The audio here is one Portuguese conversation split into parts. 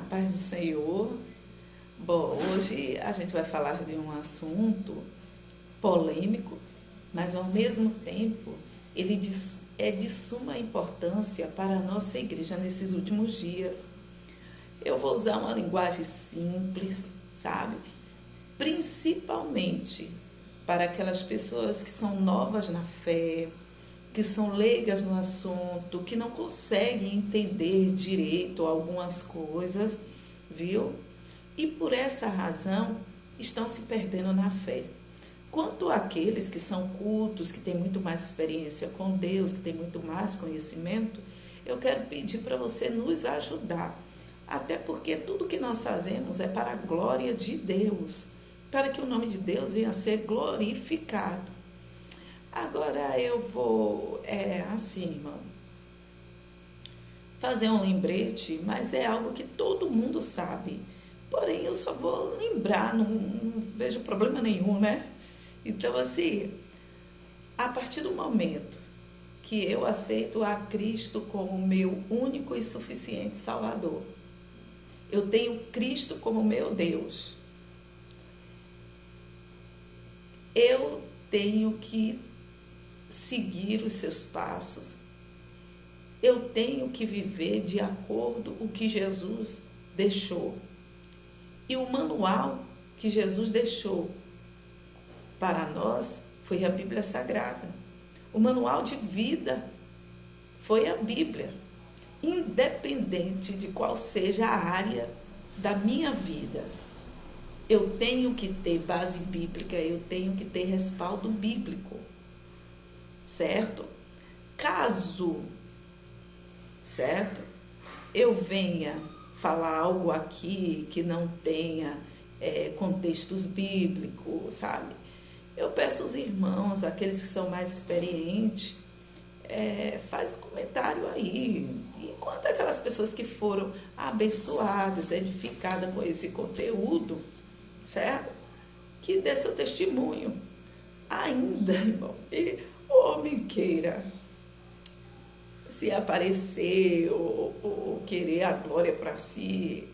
paz do Senhor. Bom, hoje a gente vai falar de um assunto polêmico, mas ao mesmo tempo é de suma importância para a nossa igreja nesses últimos dias. Eu vou usar uma linguagem simples, sabe? Principalmente para aquelas pessoas que são novas na fé, que são leigas no assunto, que não conseguem entender direito algumas coisas, viu? E por essa razão estão se perdendo na fé. Quanto àqueles que são cultos, que têm muito mais experiência com Deus, que têm muito mais conhecimento, eu quero pedir para você nos ajudar. Até porque tudo que nós fazemos é para a glória de Deus, para que o nome de Deus venha a ser glorificado. Agora eu vou, irmão, fazer um lembrete, mas é algo que todo mundo sabe. Porém, eu só vou lembrar, não vejo problema nenhum, né? Então, assim, a partir do momento que eu aceito a Cristo como meu único e suficiente Salvador, eu tenho Cristo como meu Deus, eu tenho que seguir os seus passos, eu tenho que viver de acordo com o que Jesus deixou. E o manual que Jesus deixou para nós foi a Bíblia Sagrada. O manual de vida foi a Bíblia. Independente de qual seja a área da minha vida, eu tenho que ter base bíblica, eu tenho que ter respaldo bíblico. Certo? Caso, certo? Eu venha falar algo aqui que não tenha contextos bíblicos, sabe? Eu peço aos irmãos, aqueles que são mais experientes, faz um comentário aí. Enquanto aquelas pessoas que foram abençoadas, edificadas com esse conteúdo, certo? Que dê seu testemunho. Ainda, irmão, o homem queira se aparecer ou querer a glória para si,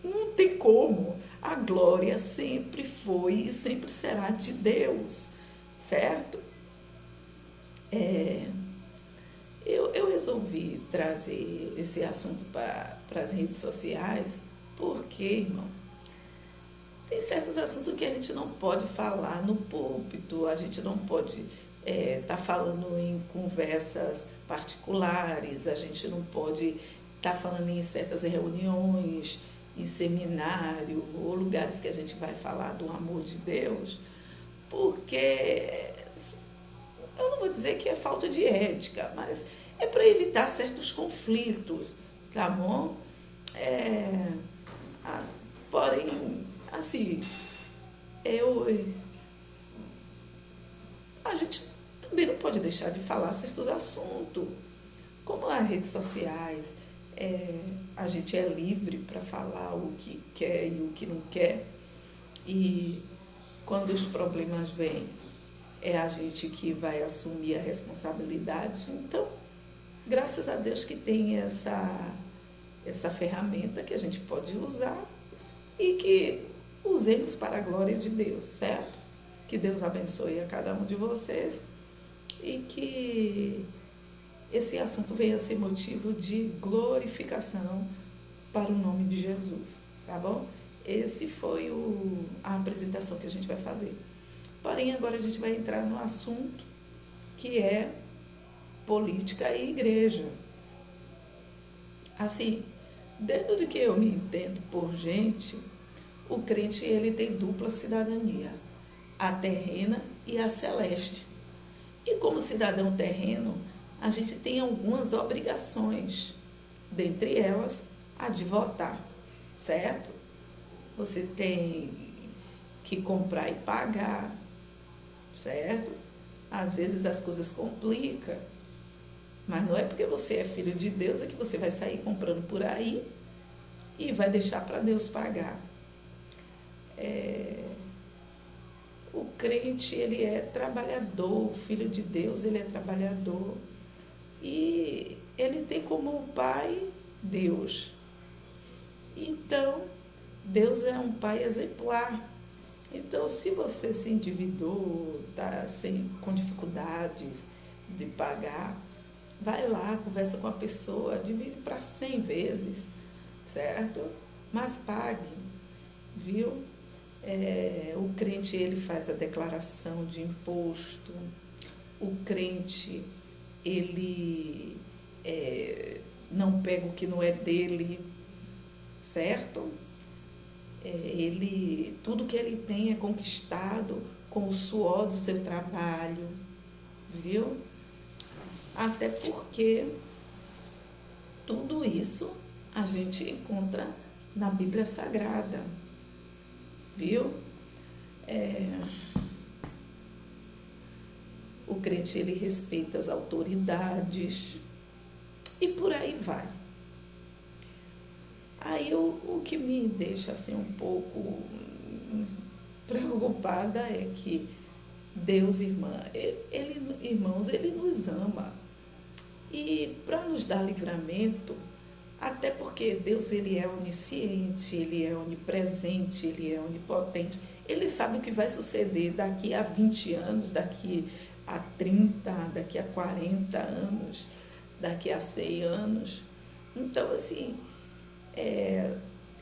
não tem como. A glória sempre foi e sempre será de Deus, certo? Eu resolvi trazer esse assunto para as redes sociais porque, irmão, tem certos assuntos que a gente não pode falar no púlpito, a gente não pode tá falando em conversas particulares, a gente não pode estar falando em certas reuniões, em seminário, ou lugares que a gente vai falar do amor de Deus, porque eu não vou dizer que é falta de ética, mas é para evitar certos conflitos, tá bom? Porém, assim, a gente também não pode deixar de falar certos assuntos, como as redes sociais, a gente é livre para falar o que quer e o que não quer, e quando os problemas vêm, é a gente que vai assumir a responsabilidade. Então, graças a Deus que tem essa ferramenta que a gente pode usar e que usemos para a glória de Deus, certo? Que Deus abençoe a cada um de vocês e que esse assunto venha a ser motivo de glorificação para o nome de Jesus, tá bom? Esse foi a apresentação que a gente vai fazer. Porém, agora a gente vai entrar no assunto que é política e igreja. Assim, desde que eu me entendo por gente, o crente ele tem dupla cidadania, a terrena e a celeste. E como cidadão terreno, a gente tem algumas obrigações, dentre elas a de votar, certo? Você tem que comprar e pagar, certo? Às vezes as coisas complicam, mas não é porque você é filho de Deus é que você vai sair comprando por aí e vai deixar para Deus pagar. O crente, ele é trabalhador, o filho de Deus, ele é trabalhador. E ele tem como pai Deus. Então, Deus é um pai exemplar. Então, se você se endividou, está com dificuldades de pagar, vai lá, conversa com a pessoa, divide para 100 vezes, certo? Mas pague, viu? O crente, ele faz a declaração de imposto, o crente, ele não pega o que não é dele, certo? Tudo que ele tem é conquistado com o suor do seu trabalho, viu? Até porque tudo isso a gente encontra na Bíblia Sagrada, viu? O crente, ele respeita as autoridades e por aí vai. Aí o que me deixa assim um pouco preocupada é que Deus, irmãos, ele nos ama. E para nos dar livramento, até porque Deus, ele é onisciente, ele é onipresente, ele é onipotente. Ele sabe o que vai suceder daqui a 20 anos, daqui a 30, daqui a 40 anos, daqui a 100 anos. Então, assim,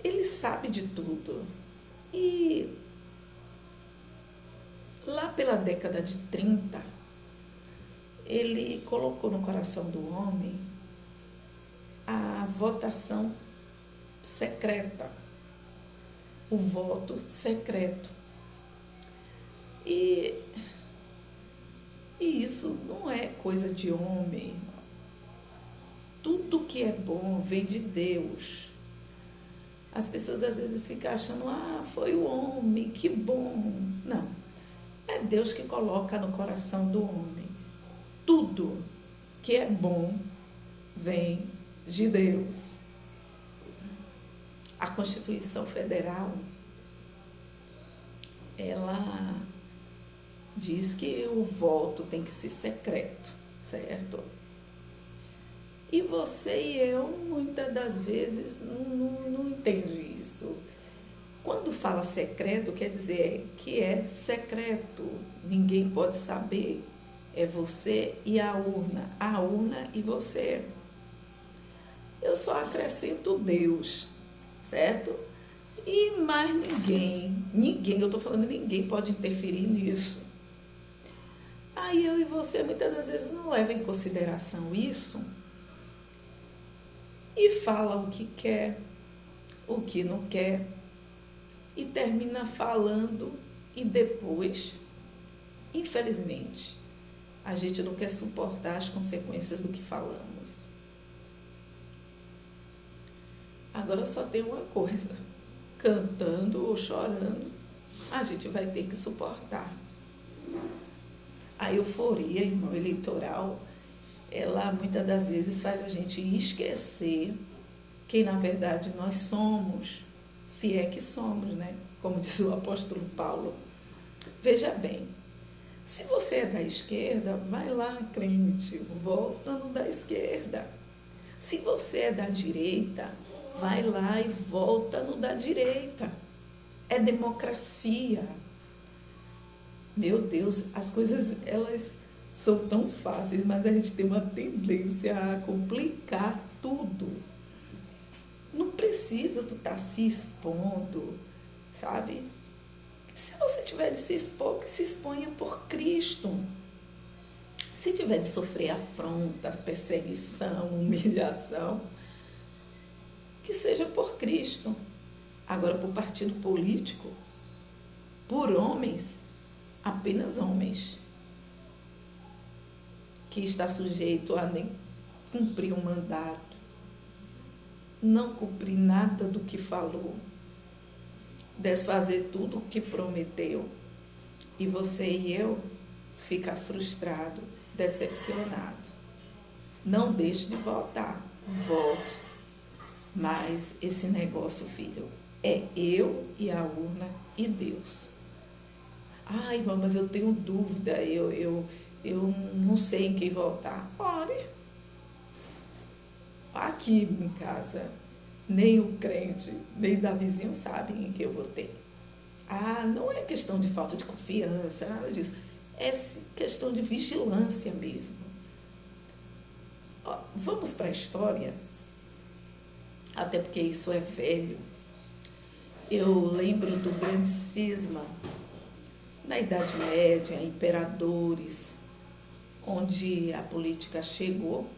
ele sabe de tudo. E lá pela década de 30, ele colocou no coração do homem a votação secreta, o voto secreto. E isso não é coisa de homem. Tudo que é bom vem de Deus. As pessoas às vezes ficam achando, foi o homem, que bom. Não, é Deus que coloca no coração do homem. Tudo que é bom vem de Deus. A Constituição Federal, ela diz que o voto tem que ser secreto, certo? E você e eu, muitas das vezes, não entende isso. Quando fala secreto, quer dizer que é secreto, ninguém pode saber. É você e a urna e você. Eu só acrescento Deus, certo? E mais ninguém, eu estou falando ninguém pode interferir nisso. Aí eu e você muitas das vezes não levam em consideração isso e fala o que quer, o que não quer e termina falando e depois, infelizmente, a gente não quer suportar as consequências do que falamos. Agora só tem uma coisa, cantando ou chorando, a gente vai ter que suportar. A euforia, irmão, eleitoral, ela muitas das vezes faz a gente esquecer quem na verdade nós somos, se é que somos, né? Como diz o apóstolo Paulo. Veja bem, se você é da esquerda, vai lá, crente, volta no da esquerda. Se você é da direita, vai lá e volta no da direita. É democracia. Meu Deus, as coisas, elas são tão fáceis, mas a gente tem uma tendência a complicar tudo. Não precisa tu estar se expondo, sabe? Se você tiver de se expor, que se exponha por Cristo. Se tiver de sofrer afronta, perseguição, humilhação, que seja por Cristo. Agora, por partido político, por homens, apenas homens, que está sujeito a nem cumprir um mandato, não cumprir nada do que falou, desfazer tudo o que prometeu, e você e eu ficar frustrado, decepcionado. Não deixe de votar, vote. Mas esse negócio, filho, é eu e a urna e Deus. Ai, irmã, mas eu tenho dúvida, eu não sei em quem votar. Ore. Aqui em casa, nem o crente, nem da vizinha sabem em que eu votei. Não é questão de falta de confiança, nada disso. É questão de vigilância mesmo. Vamos para a história, até porque isso é velho. Eu lembro do grande cisma na Idade Média, imperadores, onde a política chegou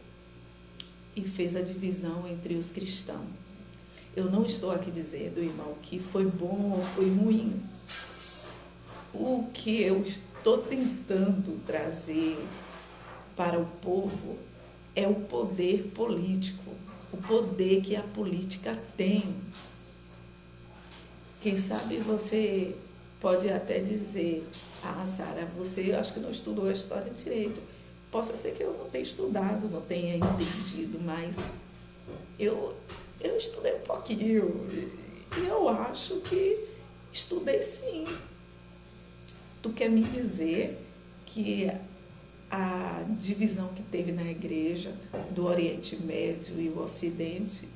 e fez a divisão entre os cristãos. Eu não estou aqui dizendo, irmão, que foi bom ou foi ruim. O que eu estou tentando trazer para o povo é o poder político, o poder que a política tem. Quem sabe você pode até dizer, Sara, você acho que não estudou a história direito. Possa ser que eu não tenha estudado, não tenha entendido, mas eu estudei um pouquinho e eu acho que estudei sim. Tu quer me dizer que a divisão que teve na igreja do Oriente Médio e o Ocidente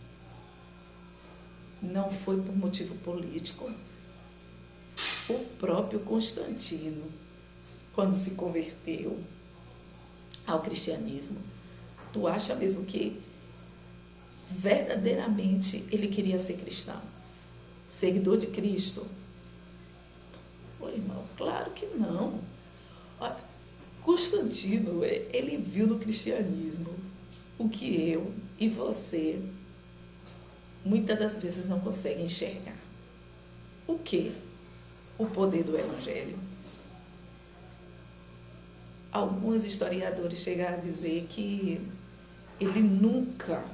não foi por motivo político? O próprio Constantino, quando se converteu ao cristianismo, tu acha mesmo que verdadeiramente ele queria ser cristão? Seguidor de Cristo? Ô, irmão, claro que não. Olha, Constantino, ele viu no cristianismo o que eu e você muitas das vezes não conseguem enxergar. O quê? O poder do evangelho. Alguns historiadores chegaram a dizer que ele nunca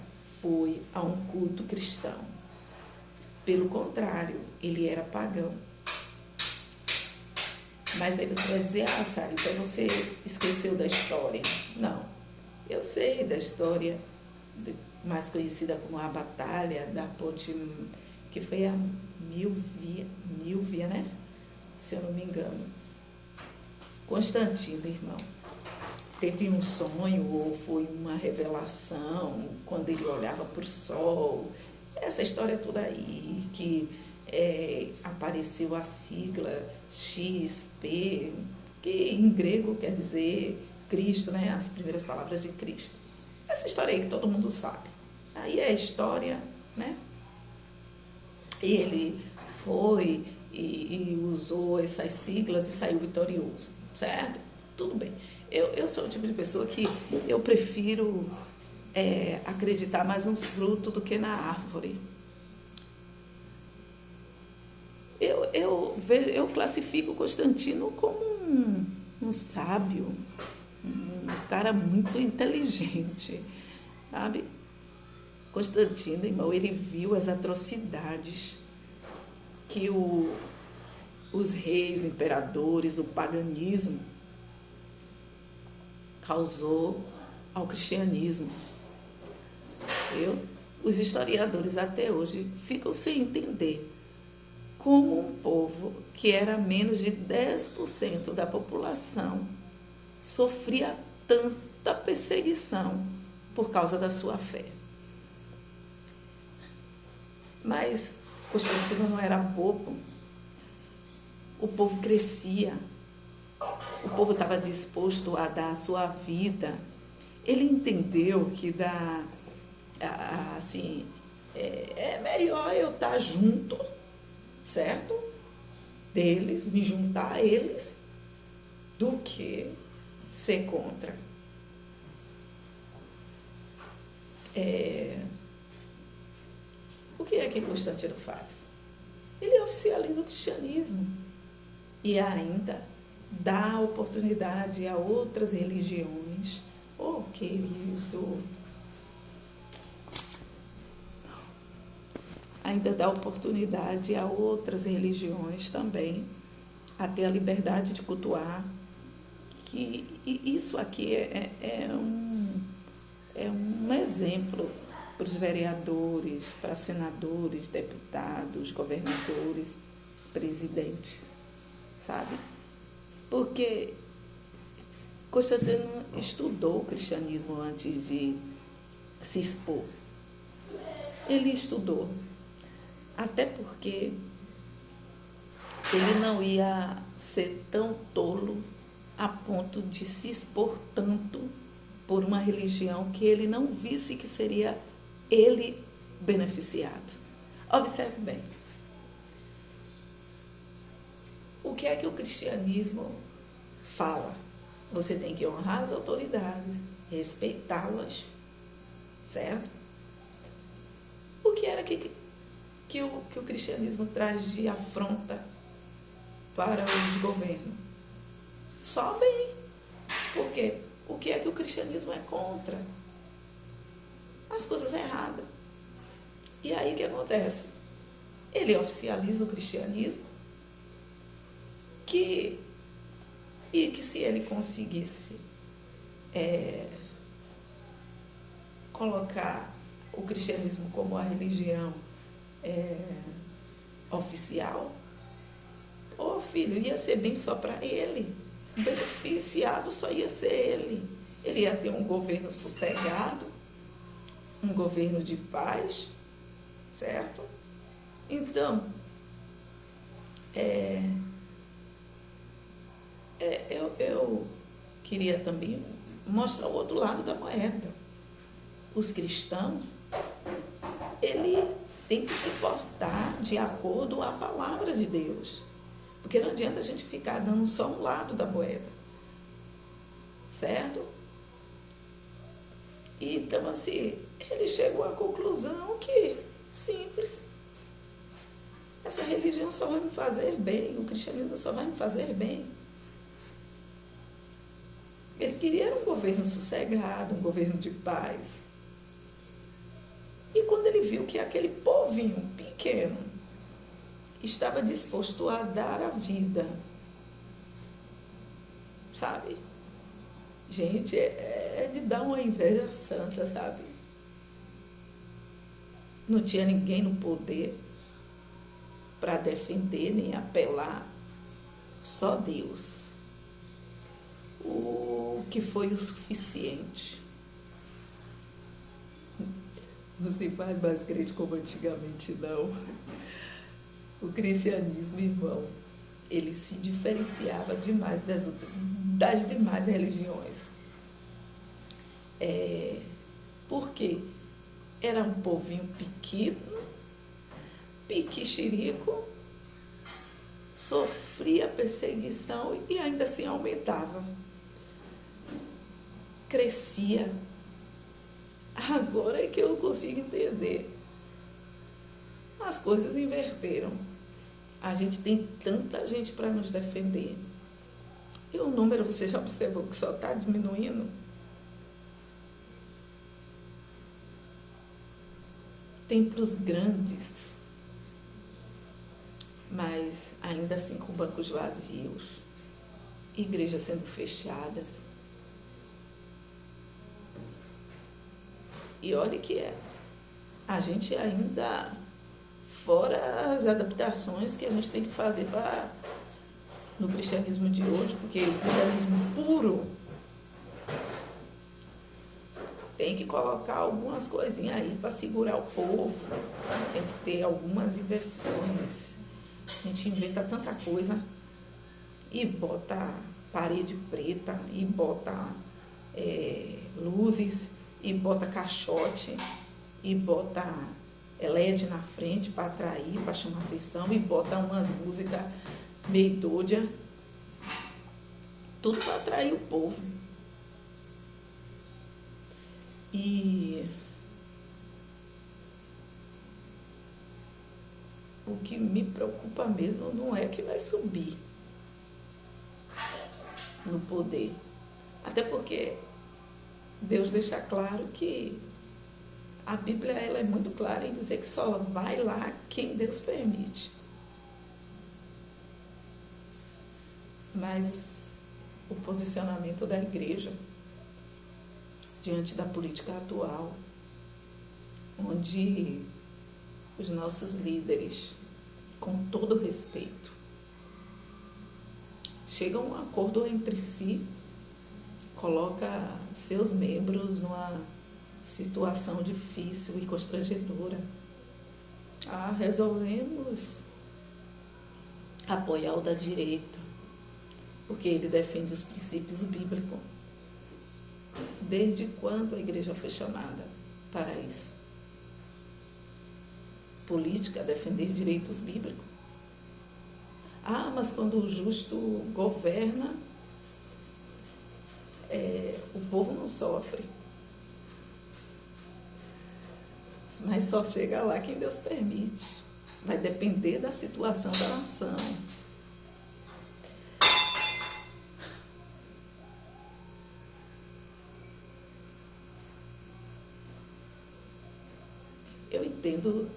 foi a um culto cristão. Pelo contrário, ele era pagão. Mas aí você vai dizer, Sara, então você esqueceu da história. Não, eu sei da história mais conhecida como a Batalha da Ponte, que foi a Milvia, né? Se eu não me engano. Constantino, irmão, teve um sonho ou foi uma revelação quando ele olhava para o sol. Essa história toda aí, que apareceu a sigla XP, que em grego quer dizer Cristo, né? As primeiras palavras de Cristo. Essa história aí que todo mundo sabe. Aí é história, né? E ele foi e usou essas siglas e saiu vitorioso, certo? Tudo bem. Eu sou o tipo de pessoa que eu prefiro acreditar mais nos frutos do que na árvore. Eu classifico Constantino como um sábio, um cara muito inteligente, sabe? Constantino, irmão, ele viu as atrocidades que os reis, imperadores, o paganismo causou ao cristianismo. Os historiadores até hoje ficam sem entender como um povo que era menos de 10% da população sofria tanta perseguição por causa da sua fé. Mas Constantino não era bobo. O povo crescia. O povo estava disposto a dar a sua vida. Ele entendeu que é melhor eu estar junto, certo? Deles, me juntar a eles, do que ser contra. O que é que Constantino faz? Ele oficializa o cristianismo e ainda dá oportunidade a outras religiões. Oh, querido! Ainda dá oportunidade a outras religiões também a ter a liberdade de cultuar. Que isso aqui é um exemplo para os vereadores, para senadores, deputados, governadores, presidentes, sabe? Porque Constantino estudou o cristianismo antes de se expor. Ele estudou, até porque ele não ia ser tão tolo a ponto de se expor tanto por uma religião que ele não visse que seria ele beneficiado. Observe bem. O que é que o cristianismo fala? Você tem que honrar as autoridades, respeitá-las, certo? O que era que o cristianismo traz de afronta para os governos? Só bem. Por quê? O que é que o cristianismo é contra? As coisas erradas. E aí o que acontece? Ele oficializa o cristianismo e que se ele conseguisse colocar o cristianismo como a religião oficial, ô filho, ia ser bem só para ele. O beneficiado só ia ser ele. Ele ia ter um governo sossegado, um governo de paz, certo? Então, eu queria também mostrar o outro lado da moeda. Os cristãos, ele tem que se portar de acordo com a palavra de Deus. Porque não adianta a gente ficar dando só um lado da moeda. Certo? Então, assim, ele chegou à conclusão que, simples, essa religião só vai me fazer bem, o cristianismo só vai me fazer bem. Ele queria um governo sossegado, um governo de paz. E quando ele viu que aquele povinho pequeno estava disposto a dar a vida, sabe? Gente, é de dar uma inveja santa, sabe? Não tinha ninguém no poder para defender nem apelar, só Deus. O que foi o suficiente. Não se faz mais crente como antigamente, não. O cristianismo, irmão, ele se diferenciava demais das demais religiões. Por quê? Era um povinho pequeno, piquixirico, sofria perseguição e ainda assim aumentava. Crescia. Agora é que eu consigo entender. As coisas inverteram. A gente tem tanta gente para nos defender. E o número, você já observou que só está diminuindo? Templos grandes, mas ainda assim com bancos vazios, igrejas sendo fechadas. E olha que a gente ainda, fora as adaptações que a gente tem que fazer no cristianismo de hoje, porque o cristianismo puro tem que colocar algumas coisinhas aí para segurar o povo, tem que ter algumas inversões. A gente inventa tanta coisa e bota parede preta, e bota luzes, e bota caixote, e bota LED na frente para atrair, para chamar atenção, e bota umas músicas meio doidas, tudo para atrair o povo. E o que me preocupa mesmo não é que vai subir no poder. Até porque Deus deixa claro que a Bíblia ela é muito clara em dizer que só vai lá quem Deus permite. Mas o posicionamento da igreja diante da política atual, onde os nossos líderes, com todo respeito, chegam a um acordo entre si, coloca seus membros numa situação difícil e constrangedora. Resolvemos apoiar o da direita, porque ele defende os princípios bíblicos. Desde quando a igreja foi chamada para isso? Política, defender direitos bíblicos. Mas quando o justo governa, o povo não sofre. Mas só chega lá quem Deus permite. Vai depender da situação da nação. Eu entendo,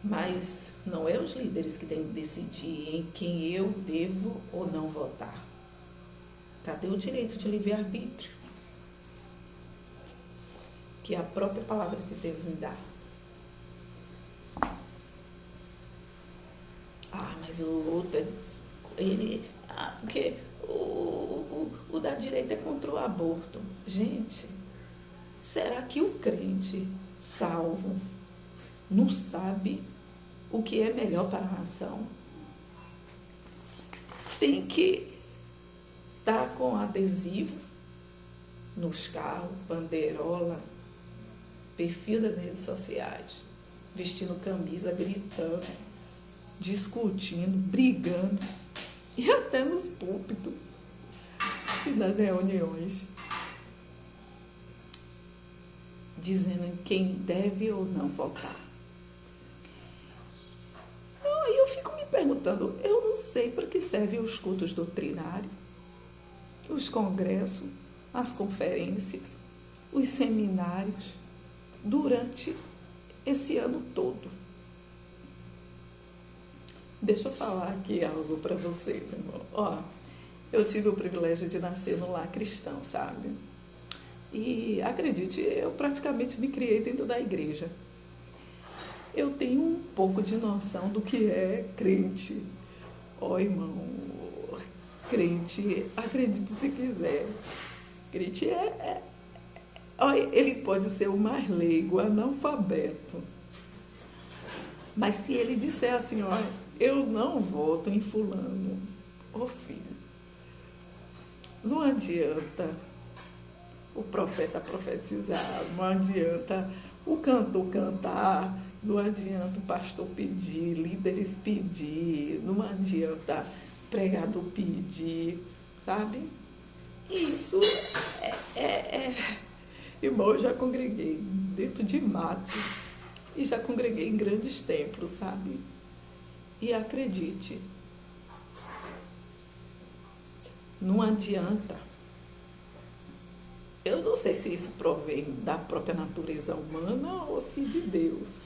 mas não é os líderes que têm que decidir em quem eu devo ou não votar. Cadê o direito de livre-arbítrio? Que a própria palavra de Deus me dá. Mas o outro, porque o da direita é contra o aborto. Gente, será que o crente salvo não sabe o que é melhor para a nação? Tem que estar com adesivo nos carros, bandeirola, perfil das redes sociais, vestindo camisa, gritando, discutindo, brigando, e até nos púlpitos e nas reuniões, dizendo em quem deve ou não votar. Aí eu fico me perguntando, eu não sei para que servem os cultos doutrinários, os congressos, as conferências, os seminários, durante esse ano todo. Deixa eu falar aqui algo para vocês, irmão. Eu tive o privilégio de nascer no lar cristão, sabe? E acredite, eu praticamente me criei dentro da igreja. Eu tenho um pouco de noção do que é crente. Irmão, crente, acredite se quiser. Crente ele pode ser o mais leigo, analfabeto. Mas se ele disser assim, eu não voto em fulano, filho, não adianta o profeta profetizar, não adianta o cantor cantar, não adianta o pastor pedir, líderes pedir, não adianta pregador pedir, sabe? Isso irmão, eu já congreguei dentro de mato e já congreguei em grandes templos, sabe? E acredite, não adianta. Eu não sei se isso provém da própria natureza humana ou se de Deus.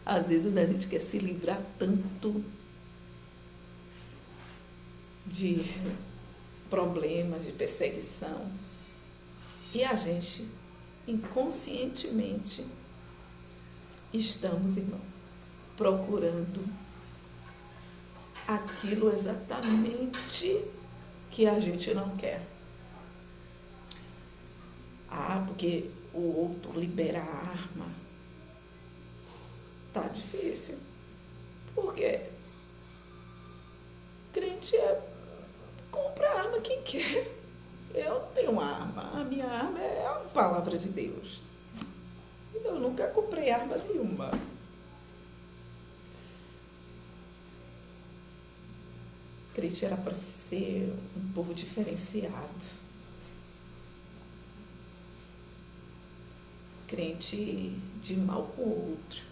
Às vezes a gente quer se livrar tanto de problemas, de perseguição, e a gente inconscientemente estamos, irmão, procurando aquilo exatamente que a gente não quer. Porque o outro libera a arma. Tá difícil. Porque crente compra arma quem quer. Eu não tenho arma. A minha arma é a palavra de Deus. Eu nunca comprei arma nenhuma. Crente era para ser um povo diferenciado. Crente de mal com o outro,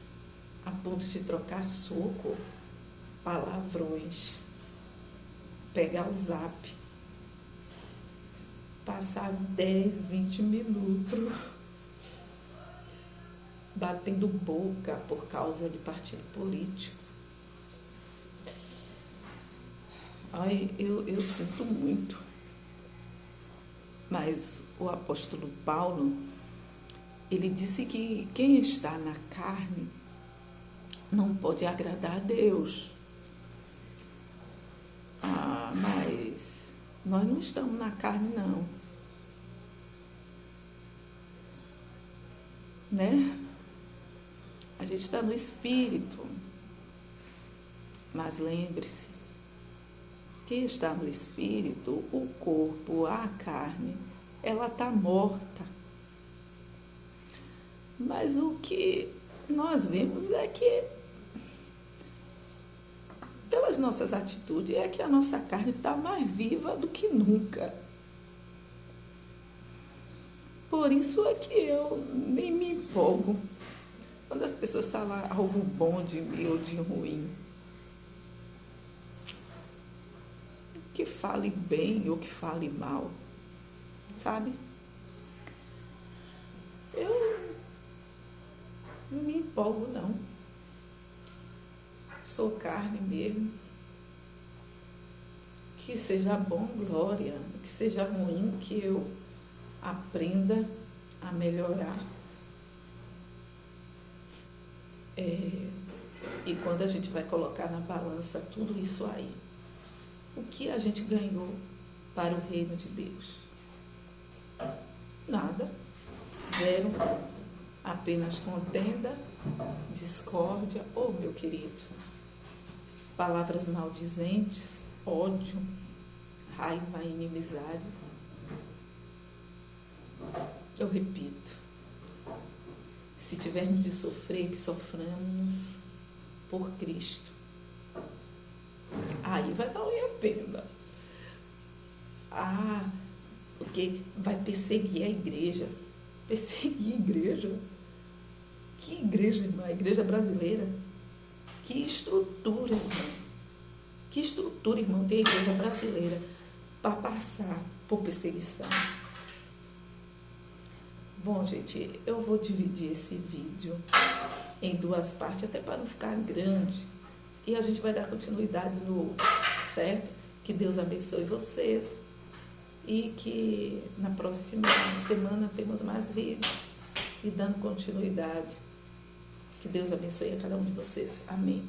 a ponto de trocar soco, palavrões, pegar o zap, passar 10, 20 minutos batendo boca por causa de partido político. Eu sinto muito. Mas o apóstolo Paulo, ele disse que quem está na carne não pode agradar a Deus. Mas nós não estamos na carne, não. Né? A gente está no espírito. Mas lembre-se, quem está no espírito, o corpo, a carne, ela está morta. Mas o que nós vemos é que, pelas nossas atitudes, é que a nossa carne está mais viva do que nunca. Por isso é que eu nem me empolgo quando as pessoas falam algo bom de mim ou de ruim. Que fale bem ou que fale mal, sabe? Eu não me empolgo, não. Sou carne mesmo. Que seja bom, glória. Que seja ruim, que eu aprenda a melhorar. E quando a gente vai colocar na balança tudo isso aí, o que a gente ganhou para o reino de Deus? Nada. Zero. Apenas contenda, discórdia. Oh, meu querido, palavras maldizentes, ódio, raiva, inimizade. Eu repito, se tivermos de sofrer, que soframos por Cristo. Aí vai valer a pena. Porque vai perseguir a igreja. Perseguir a igreja? Que igreja, irmã? A igreja brasileira? Que estrutura, irmão? Que estrutura, irmão, tem a igreja brasileira para passar por perseguição? Bom, gente, eu vou dividir esse vídeo em duas partes, até para não ficar grande. E a gente vai dar continuidade no outro, certo? Que Deus abençoe vocês. E que na próxima semana temos mais vídeos. E dando continuidade. Que Deus abençoe a cada um de vocês. Amém.